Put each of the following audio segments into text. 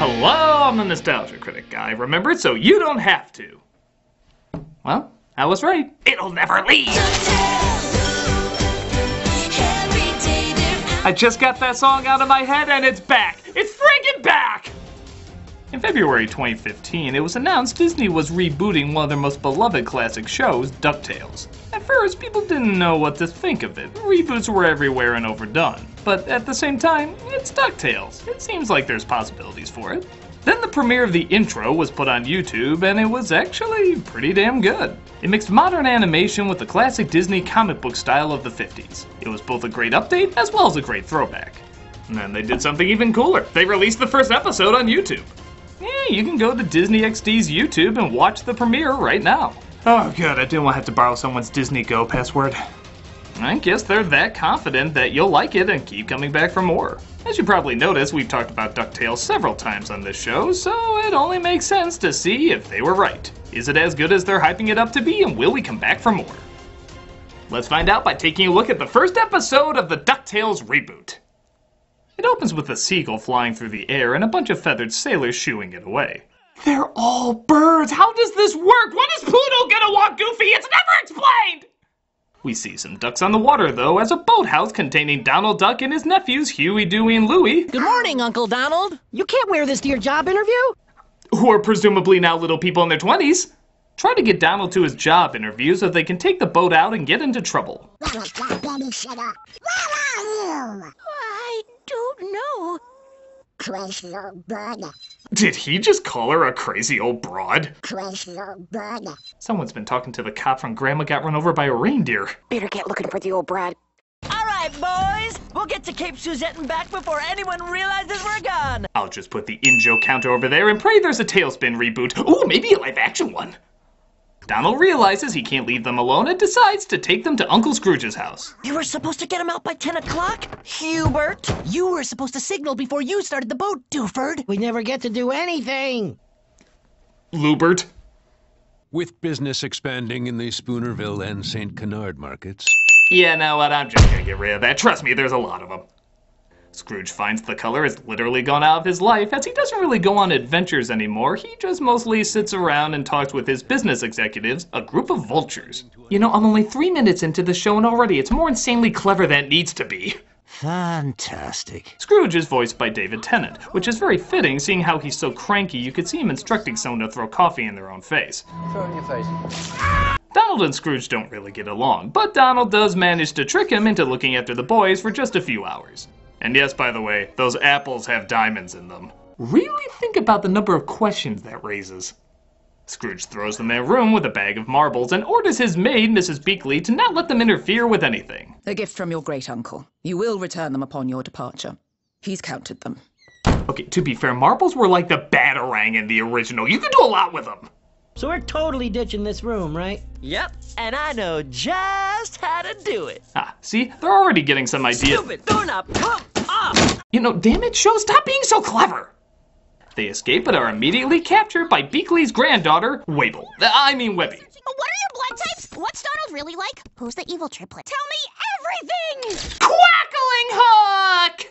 Hello, I'm the Nostalgia Critic guy. Remember it so you don't have to. Well, I was right. It'll never leave. I just got that song out of my head and it's back. It's friggin' back! In February 2015, it was announced Disney was rebooting one of their most beloved classic shows, DuckTales. At first, people didn't know what to think of it. Reboots were everywhere and overdone. But at the same time, it's DuckTales. It seems like there's possibilities for it. Then the premiere of the intro was put on YouTube, and it was actually pretty damn good. It mixed modern animation with the classic Disney comic book style of the 50s. It was both a great update as well as a great throwback. And then they did something even cooler. They released the first episode on YouTube. Yeah, you can go to Disney XD's YouTube and watch the premiere right now. Oh good, I didn't want to have to borrow someone's Disney Go password. I guess they're that confident that you'll like it and keep coming back for more. As you probably noticed, we've talked about DuckTales several times on this show, so it only makes sense to see if they were right. Is it as good as they're hyping it up to be, and will we come back for more? Let's find out by taking a look at the first episode of the DuckTales reboot. It opens with a seagull flying through the air and a bunch of feathered sailors shooing it away. They're all birds! How does this work? When is Pluto gonna want Goofy? It's never explained! We see some ducks on the water, though, as a boathouse containing Donald Duck and his nephews, Huey, Dewey, and Louie. Good morning, Uncle Donald. You can't wear this to your job interview? Who are presumably now little people in their 20s. Try to get Donald to his job interview so they can take the boat out and get into trouble. I don't know. Crazy old broad. Did he just call her a crazy old broad? Crazy old broad. Someone's been talking to the cop from Grandma Got Run Over by a Reindeer. Better get looking for the old broad. All right, boys. We'll get to Cape Suzette and back before anyone realizes we're gone. I'll just put the in-joke counter over there and pray there's a Tailspin reboot. Ooh, maybe a live-action one. Donald realizes he can't leave them alone and decides to take them to Uncle Scrooge's house. You were supposed to get him out by 10 o'clock? Hubert! You were supposed to signal before you started the boat, Dooford. We never get to do anything. Lubert. With business expanding in the Spoonerville and St. Canard markets. Yeah, know what? I'm just gonna get rid of that. Trust me, there's a lot of them. Scrooge finds the color has literally gone out of his life, as he doesn't really go on adventures anymore. He just mostly sits around and talks with his business executives, a group of vultures. You know, I'm only 3 minutes into the show and already it's more insanely clever than it needs to be. Fantastic. Scrooge is voiced by David Tennant, which is very fitting seeing how he's so cranky you could see him instructing someone to throw coffee in their own face. Throw it in your face. Donald and Scrooge don't really get along, but Donald does manage to trick him into looking after the boys for just a few hours. And yes, by the way, those apples have diamonds in them. Really think about the number of questions that raises. Scrooge throws them in a room with a bag of marbles and orders his maid, Mrs. Beakley, to not let them interfere with anything. A gift from your great-uncle. You will return them upon your departure. He's counted them. Okay, to be fair, marbles were like the Batarang in the original. You could do a lot with them. So we're totally ditching this room, right? Yep, and I know just how to do it. Ah, see? They're already getting some ideas. Stupid doorknob, come off! You know, damn it, show, stop being so clever! They escape but are immediately captured by Beakley's granddaughter, Webby. What are your blood types? What's Donald really like? Who's the evil triplet? Tell me everything! Quackling Hawk!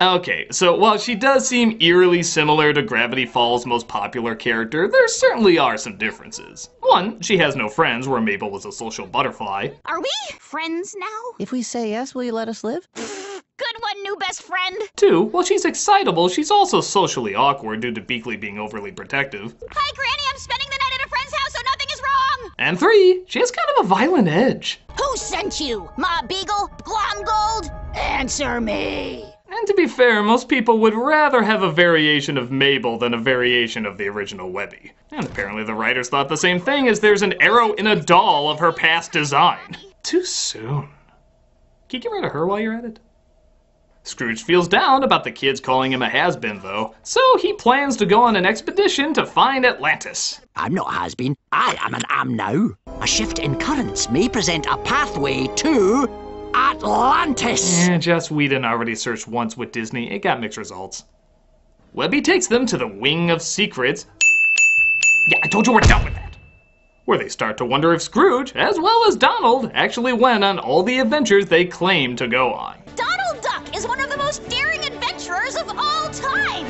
Okay, so while she does seem eerily similar to Gravity Falls' most popular character, there certainly are some differences. One, she has no friends, where Mabel was a social butterfly. Are we friends now? If we say yes, will you let us live? Good one, new best friend. Two, while she's excitable, she's also socially awkward due to Beakley being overly protective. Hi, Granny, I'm spending the night at a friend's house, so nothing is wrong. And three, she has kind of a violent edge. Who sent you? Ma Beagle? Glomgold? Answer me. And to be fair, most people would rather have a variation of Mabel than a variation of the original Webby. And apparently the writers thought the same thing, as there's an arrow in a doll of her past design. Too soon. Can you get rid of her while you're at it? Scrooge feels down about the kids calling him a has-been, though, so he plans to go on an expedition to find Atlantis. I'm not has-been, I am an am now. A shift in currents may present a pathway to Atlantis! Joss Whedon already searched once with Disney. It got mixed results. Webby takes them to the Wing of Secrets. Yeah, I told you we're done with that. Where they start to wonder if Scrooge, as well as Donald, actually went on all the adventures they claim to go on. Donald Duck is one of the most daring adventurers of all time.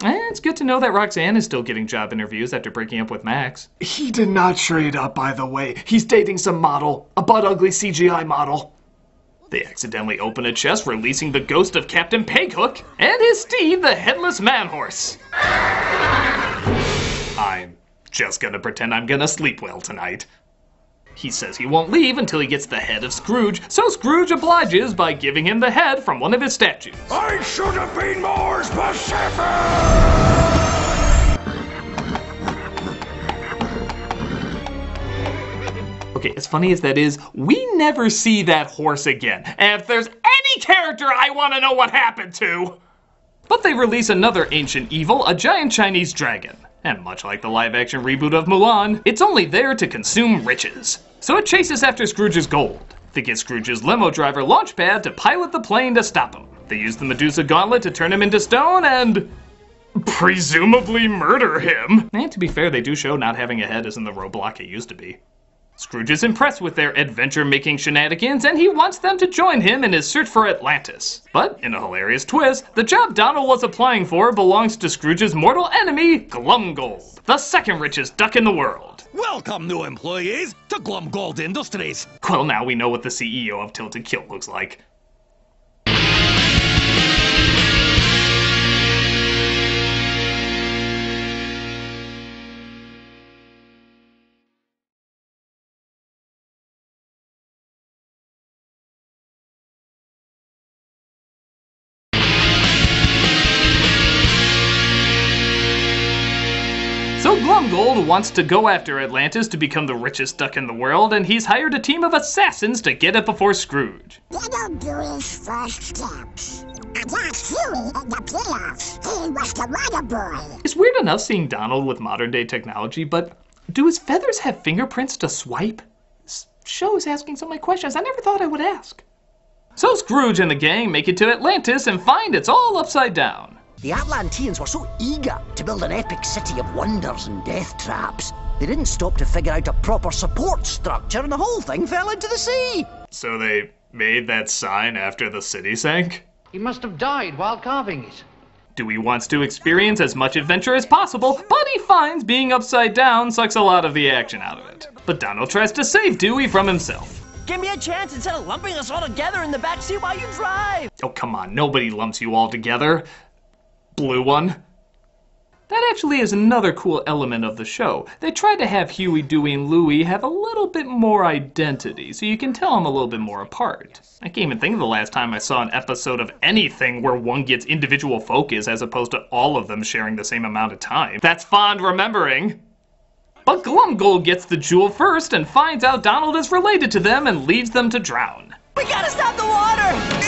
It's good to know that Roxanne is still getting job interviews after breaking up with Max. He did not trade up, by the way. He's dating some model, a butt-ugly CGI model. They accidentally open a chest, releasing the ghost of Captain Peghook and his steed, the Headless Man-Horse. I'm just gonna pretend I'm gonna sleep well tonight. He says he won't leave until he gets the head of Scrooge, so Scrooge obliges by giving him the head from one of his statues. I should have been more specific! Okay, as funny as that is, we never see that horse again. And if there's any character I want to know what happened to. But they release another ancient evil, a giant Chinese dragon. And much like the live-action reboot of Mulan, it's only there to consume riches. So it chases after Scrooge's gold. They get Scrooge's limo driver Launchpad to pilot the plane to stop him. They use the Medusa gauntlet to turn him into stone and presumably murder him. And to be fair, they do show not having a head isn't the roadblock it used to be. Scrooge is impressed with their adventure-making shenanigans, and he wants them to join him in his search for Atlantis. But, in a hilarious twist, the job Donald was applying for belongs to Scrooge's mortal enemy, Glumgold, the second richest duck in the world. Welcome, new employees, to Glumgold Industries. Well, now we know what the CEO of Tilted Kilt looks like. So Glumgold wants to go after Atlantis to become the richest duck in the world, and he's hired a team of assassins to get it before Scrooge. They don't do his first steps. Against Huey in the playoffs, he was the water boy. It's weird enough seeing Donald with modern day technology, but do his feathers have fingerprints to swipe? This show is asking so many questions I never thought I would ask. So Scrooge and the gang make it to Atlantis and find it's all upside down. The Atlanteans were so eager to build an epic city of wonders and death traps, they didn't stop to figure out a proper support structure, and the whole thing fell into the sea. So they made that sign after the city sank? He must have died while carving it. Dewey wants to experience as much adventure as possible, but he finds being upside down sucks a lot of the action out of it. But Donald tries to save Dewey from himself. Give me a chance instead of lumping us all together in the backseat while you drive. Oh, come on, nobody lumps you all together. Blue one. That actually is another cool element of the show. They tried to have Huey, Dewey, and Louie have a little bit more identity, so you can tell them a little bit more apart. I can't even think of the last time I saw an episode of anything where one gets individual focus as opposed to all of them sharing the same amount of time. That's fond remembering. But Glumgold gets the jewel first and finds out Donald is related to them and leaves them to drown. We gotta stop the water!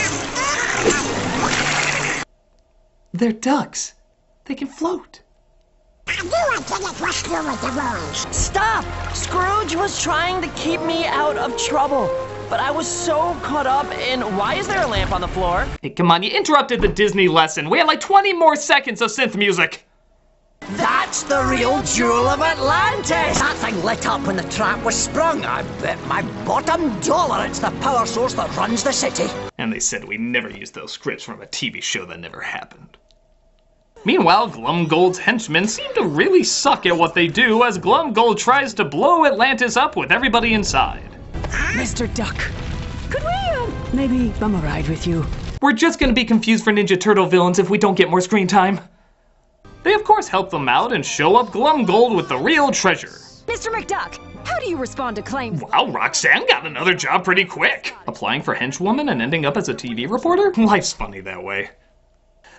They're ducks. They can float. I knew I didn't trust you with the rules. Stop! Scrooge was trying to keep me out of trouble, but I was so caught up in why is there a lamp on the floor? Hey, come on, you interrupted the Disney lesson. We had like 20 more seconds of synth music. That's the real jewel of Atlantis! That thing lit up when the trap was sprung. I bet my bottom dollar it's the power source that runs the city. And they said we never used those scripts from a TV show that never happened. Meanwhile, Glumgold's henchmen seem to really suck at what they do as Glumgold tries to blow Atlantis up with everybody inside. Mr. Duck, could we, maybe bum a ride with you? We're just gonna be confused for Ninja Turtle villains if we don't get more screen time. They of course help them out and show up Glumgold with the real treasure. Mr. McDuck, how do you respond to claims? Wow, Roxanne got another job pretty quick. Applying for henchwoman and ending up as a TV reporter? Life's funny that way.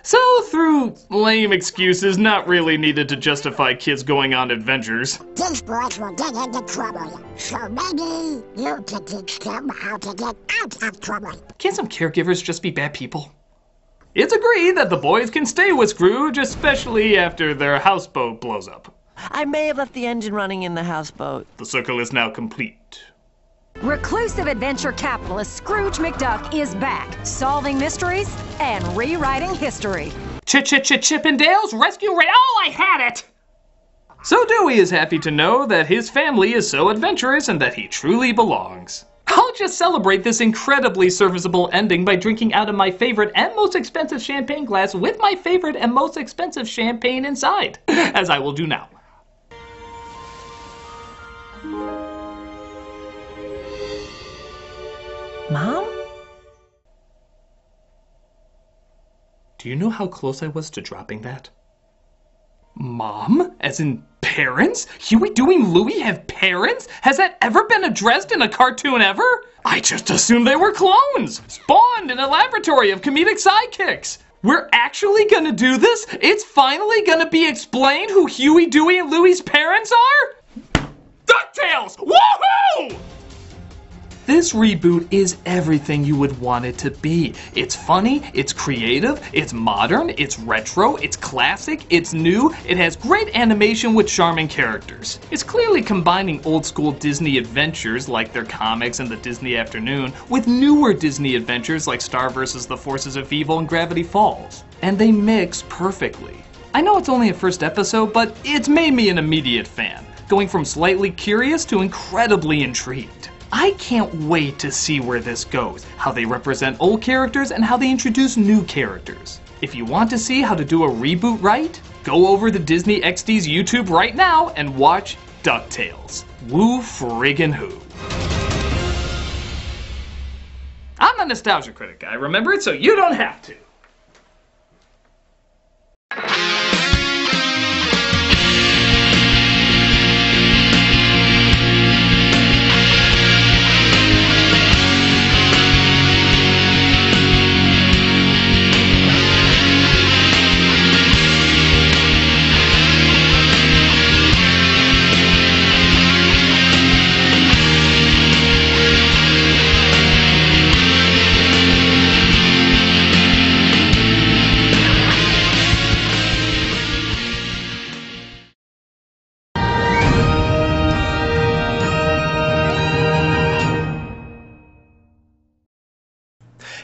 So, through lame excuses not really needed to justify kids going on adventures, These boys will get into trouble, so maybe you can teach them how to get out of trouble. can't some caregivers just be bad people? It's agreed that the boys can stay with Scrooge, especially after their houseboat blows up. I may have left the engine running in the houseboat. The circle is now complete. Reclusive adventure capitalist Scrooge McDuck is back, solving mysteries and rewriting history. Chippendales Rescue Raid. Oh, I had it! So Dewey is happy to know that his family is so adventurous and that he truly belongs. I'll just celebrate this incredibly serviceable ending by drinking out of my favorite and most expensive champagne glass with my favorite and most expensive champagne inside, as I will do now. Mom? Do you know how close I was to dropping that? Mom? As in parents? Huey, Dewey, and Louie have parents? Has that ever been addressed in a cartoon ever? I just assumed they were clones, spawned in a laboratory of comedic sidekicks. We're actually gonna do this? It's finally gonna be explained who Huey, Dewey, and Louie's parents are? DuckTales! Woohoo! This reboot is everything you would want it to be. It's funny, it's creative, it's modern, it's retro, it's classic, it's new, it has great animation with charming characters. It's clearly combining old school Disney adventures like their comics and the Disney Afternoon with newer Disney adventures like Star vs. the Forces of Evil and Gravity Falls. And they mix perfectly. I know it's only a first episode, but it's made me an immediate fan, going from slightly curious to incredibly intrigued. I can't wait to see where this goes, how they represent old characters and how they introduce new characters. If you want to see how to do a reboot right, go over to Disney XD's YouTube right now and watch DuckTales. Woo friggin' who. I'm a nostalgia critic guy, remember it, so you don't have to.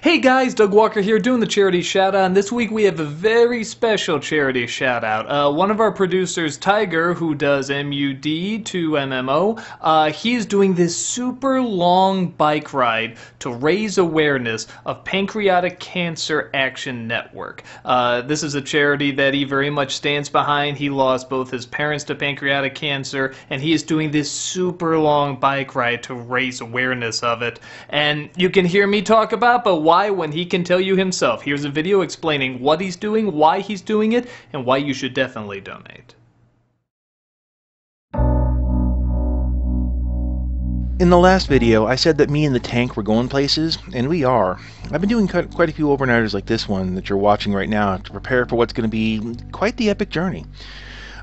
Hey guys, Doug Walker here doing the charity shout out, and this week we have a very special charity shout out. One of our producers, Tiger, who does MUD to MMO, he's doing this super long bike ride to raise awareness of Pancreatic Cancer Action Network. This is a charity that he very much stands behind. He lost both his parents to pancreatic cancer, and he is doing this super long bike ride to raise awareness of it. And you can hear me talk about, but why when he can tell you himself? Here's a video explaining what he's doing, why he's doing it, and why you should definitely donate. In the last video, I said that me and the tank were going places, and we are. I've been doing quite a few overnighters like this one that you're watching right now to prepare for what's going to be quite the epic journey.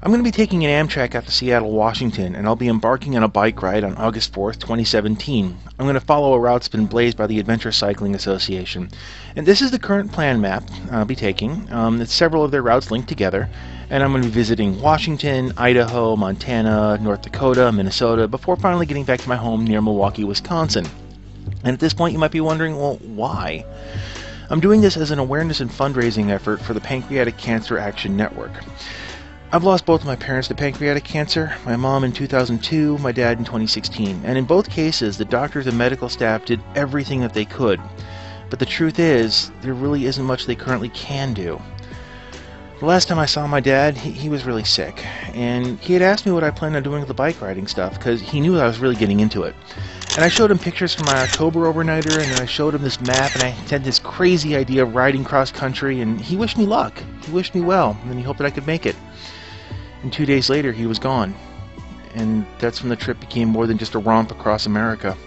I'm going to be taking an Amtrak out to Seattle, Washington, and I'll be embarking on a bike ride on August 4th, 2017. I'm going to follow a route that's been blazed by the Adventure Cycling Association. And this is the current plan map I'll be taking. It's several of their routes linked together, and I'm going to be visiting Washington, Idaho, Montana, North Dakota, Minnesota, before finally getting back to my home near Milwaukee, Wisconsin. And at this point you might be wondering, well, why? I'm doing this as an awareness and fundraising effort for the Pancreatic Cancer Action Network. I've lost both of my parents to pancreatic cancer, my mom in 2002, my dad in 2016, and in both cases the doctors and medical staff did everything that they could. But the truth is, there really isn't much they currently can do. The last time I saw my dad, he was really sick, and he had asked me what I planned on doing with the bike riding stuff, because he knew I was really getting into it. And I showed him pictures from my October overnighter, and then I showed him this map, and I had this crazy idea of riding cross country, and he wished me luck. He wished me well, and then he hoped that I could make it. And 2 days later, he was gone. And that's when the trip became more than just a romp across America.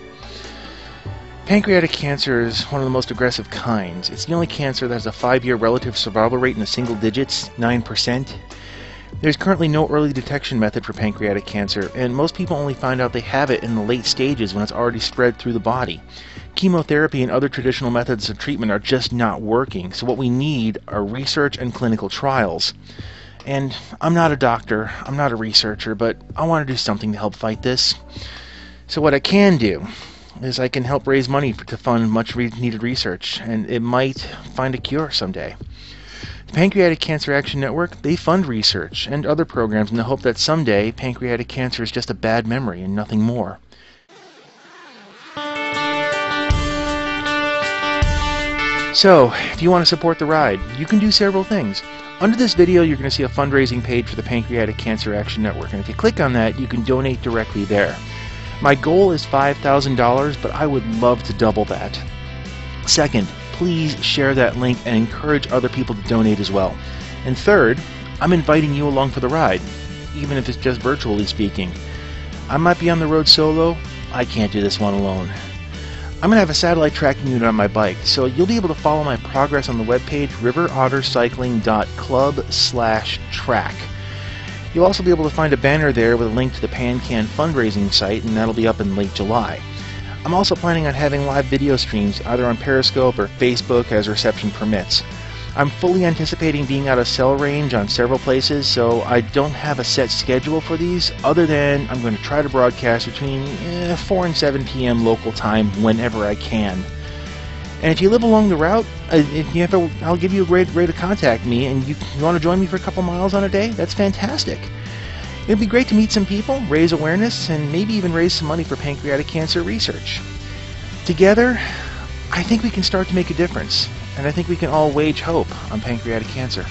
Pancreatic cancer is one of the most aggressive kinds. It's the only cancer that has a 5-year relative survival rate in the single digits, 9%. There's currently no early detection method for pancreatic cancer, and most people only find out they have it in the late stages when it's already spread through the body. Chemotherapy and other traditional methods of treatment are just not working, so what we need are research and clinical trials. And I'm not a doctor, I'm not a researcher, but I want to do something to help fight this. So what I can do is I can help raise money to fund much needed research, and it might find a cure someday. The Pancreatic Cancer Action Network, they fund research and other programs in the hope that someday pancreatic cancer is just a bad memory and nothing more. So, if you want to support the ride, you can do several things. Under this video, you're going to see a fundraising page for the Pancreatic Cancer Action Network, and if you click on that, you can donate directly there. My goal is $5,000, but I would love to double that. Second, please share that link and encourage other people to donate as well. And third, I'm inviting you along for the ride, even if it's just virtually speaking. I might be on the road solo. I can't do this one alone. I'm going to have a satellite tracking unit on my bike, so you'll be able to follow my progress on the webpage riverottercycling.club/track. You'll also be able to find a banner there with a link to the PanCan fundraising site, and that'll be up in late July. I'm also planning on having live video streams either on Periscope or Facebook as reception permits. I'm fully anticipating being out of cell range on several places, so I don't have a set schedule for these, other than I'm going to try to broadcast between 4 and 7 p.m. local time whenever I can. And if you live along the route, I'll give you a great way to contact me, and you want to join me for a couple miles on a day? That's fantastic. It'd be great to meet some people, raise awareness, and maybe even raise some money for pancreatic cancer research. Together, I think we can start to make a difference. And I think we can all wage hope on pancreatic cancer.